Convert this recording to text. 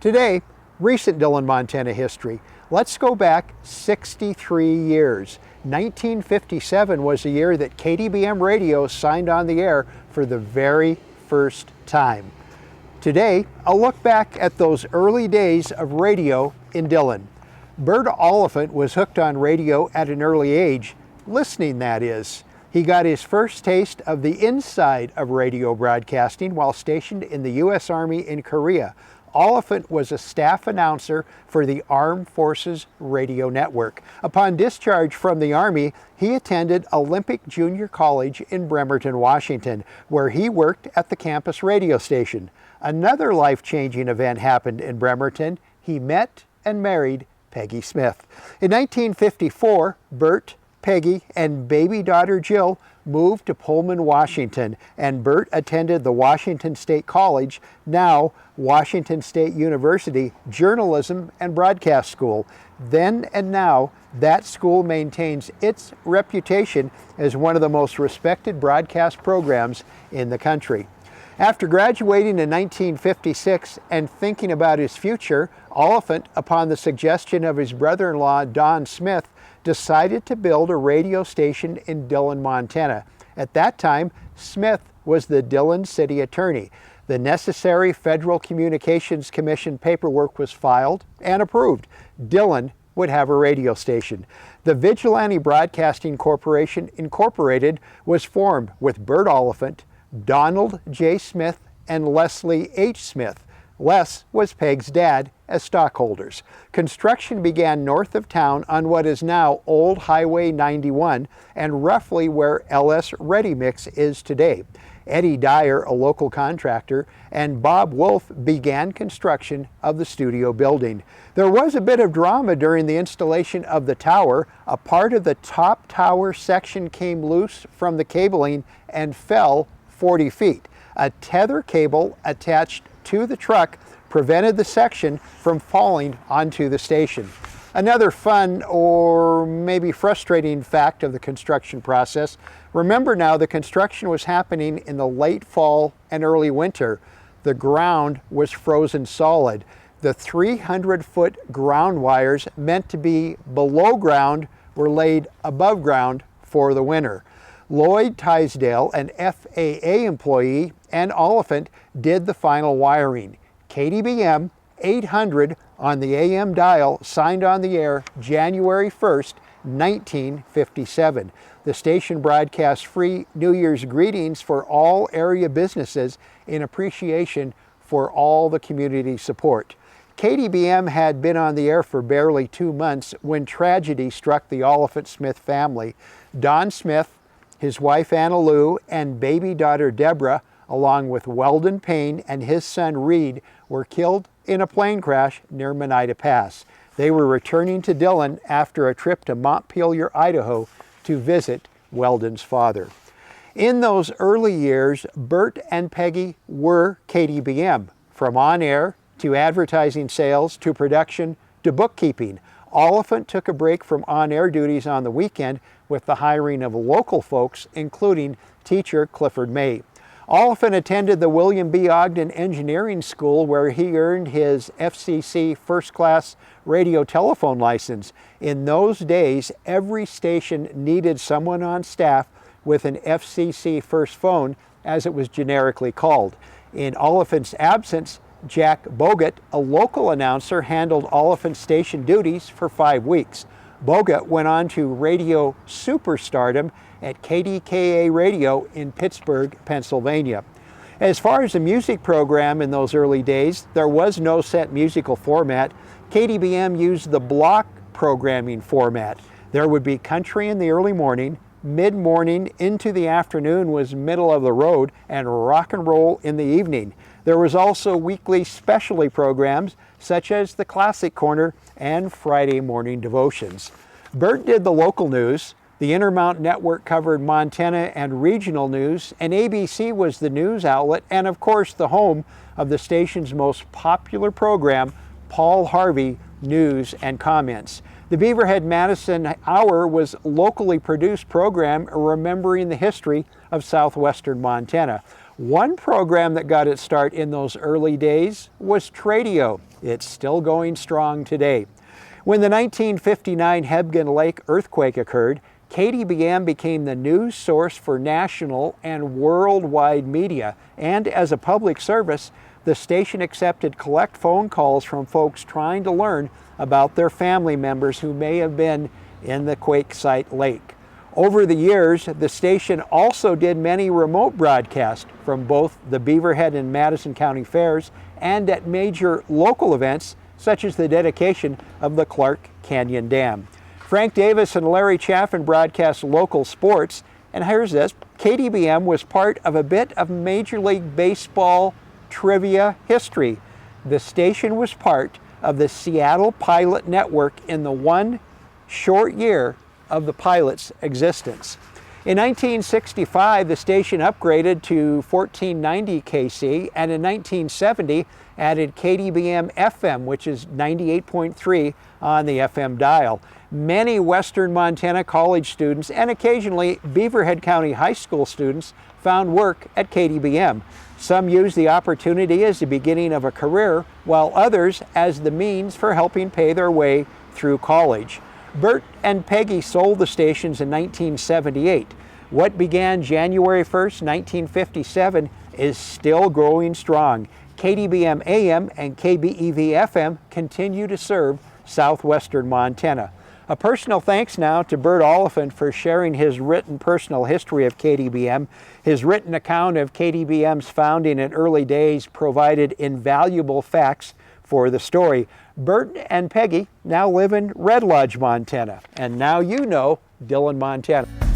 Today, recent Dillon, Montana history. Let's go back 63 years. 1957 was the year that KDBM Radio signed on the air for the very first time. Today, I'll look back at those early days of radio in Dillon. Bert Oliphant was hooked on radio at an early age, listening that is. He got his first taste of the inside of radio broadcasting while stationed in the U.S. Army in Korea. Oliphant was a staff announcer for the Armed Forces Radio Network. Upon discharge from the Army, he attended Olympic Junior College in Bremerton, Washington, where he worked at the campus radio station. Another life-changing event happened in Bremerton. He met and married Peggy Smith. In 1954, Bert, Peggy, and baby daughter Jill moved to Pullman, Washington, and Bert attended the Washington State College, now Washington State University, Journalism and Broadcast School. Then and now, that school maintains its reputation as one of the most respected broadcast programs in the country. After graduating in 1956 and thinking about his future, Oliphant, upon the suggestion of his brother-in-law Don Smith, decided to build a radio station in Dillon, Montana. At that time, Smith was the Dillon City Attorney. The necessary Federal Communications Commission paperwork was filed and approved. Dillon would have a radio station. The Vigilante Broadcasting Corporation Incorporated was formed with Bert Oliphant, Donald J. Smith, and Leslie H. Smith. Les was Peg's dad as stockholders. Construction began north of town on what is now Old Highway 91 and roughly where LS Ready Mix is today. Eddie Dyer, a local contractor, and Bob Wolf began construction of the studio building. There was a bit of drama during the installation of the tower. A part of the top tower section came loose from the cabling and fell 40 feet. A tether cable attached to the truck prevented the section from falling onto the station. Another fun or maybe frustrating fact of the construction process, remember now the construction was happening in the late fall and early winter. The ground was frozen solid. The 300-foot ground wires meant to be below ground were laid above ground for the winter. Lloyd Tisdale, an FAA employee, and Oliphant did the final wiring. KDBM 800 on the AM dial signed on the air January 1st, 1957. The station broadcast free New Year's greetings for all area businesses in appreciation for all the community support. KDBM had been on the air for barely 2 months when tragedy struck the Oliphant-Smith family. Don Smith, his wife Anna Lou, and baby daughter Deborah, along with Weldon Payne and his son Reed, were killed in a plane crash near Monida Pass. They were returning to Dillon after a trip to Montpelier, Idaho, to visit Weldon's father. In those early years, Bert and Peggy were KDBM, from on-air to advertising sales to production to bookkeeping. Oliphant took a break from on-air duties on the weekend with the hiring of local folks, including teacher Clifford May. Oliphant attended the William B. Ogden Engineering School, where he earned his FCC first-class radio telephone license. In those days, every station needed someone on staff with an FCC first phone, as it was generically called. In Oliphant's absence, Jack Bogut, a local announcer, handled Oliphant station duties for 5 weeks. Bogut went on to radio superstardom at KDKA Radio in Pittsburgh, Pennsylvania. As far as the music program in those early days, there was no set musical format. KDBM used the block programming format. There would be country in the early morning, mid-morning into the afternoon was middle of the road, and rock and roll in the evening. There was also weekly specialty programs such as the Classic Corner and Friday morning devotions. Bert did the local news. The Intermountain Network covered Montana and regional news, and ABC was the news outlet and, of course, the home of the station's most popular program, Paul Harvey News and Comments. The Beaverhead-Madison Hour was a locally produced program remembering the history of southwestern Montana. One program that got its start in those early days was Tradio. It's still going strong today. When the 1959 Hebgen Lake earthquake occurred, KDBM became the news source for national and worldwide media, and as a public service, the station accepted collect phone calls from folks trying to learn about their family members who may have been in the quake site lake. Over the years, the station also did many remote broadcasts from both the Beaverhead and Madison County fairs and at major local events such as the dedication of the Clark Canyon Dam. Frank Davis and Larry Chaffin broadcast local sports, and here's this: KDBM was part of a bit of Major League Baseball trivia history. The station was part of the Seattle Pilot Network in the one short year of the Pilot's existence. In 1965, the station upgraded to 1490 KC, and in 1970 added KDBM FM, which is 98.3 on the FM dial. Many Western Montana college students and occasionally Beaverhead County High School students found work at KDBM. Some used the opportunity as the beginning of a career, while others as the means for helping pay their way through college. Bert and Peggy sold the stations in 1978. What began January 1st, 1957 is still growing strong. KDBM AM and KBEV FM continue to serve southwestern Montana. A personal thanks now to Bert Oliphant for sharing his written personal history of KDBM. His written account of KDBM's founding and early days provided invaluable facts for the story. Bert and Peggy now live in Red Lodge, Montana, and now you know Dillon, Montana.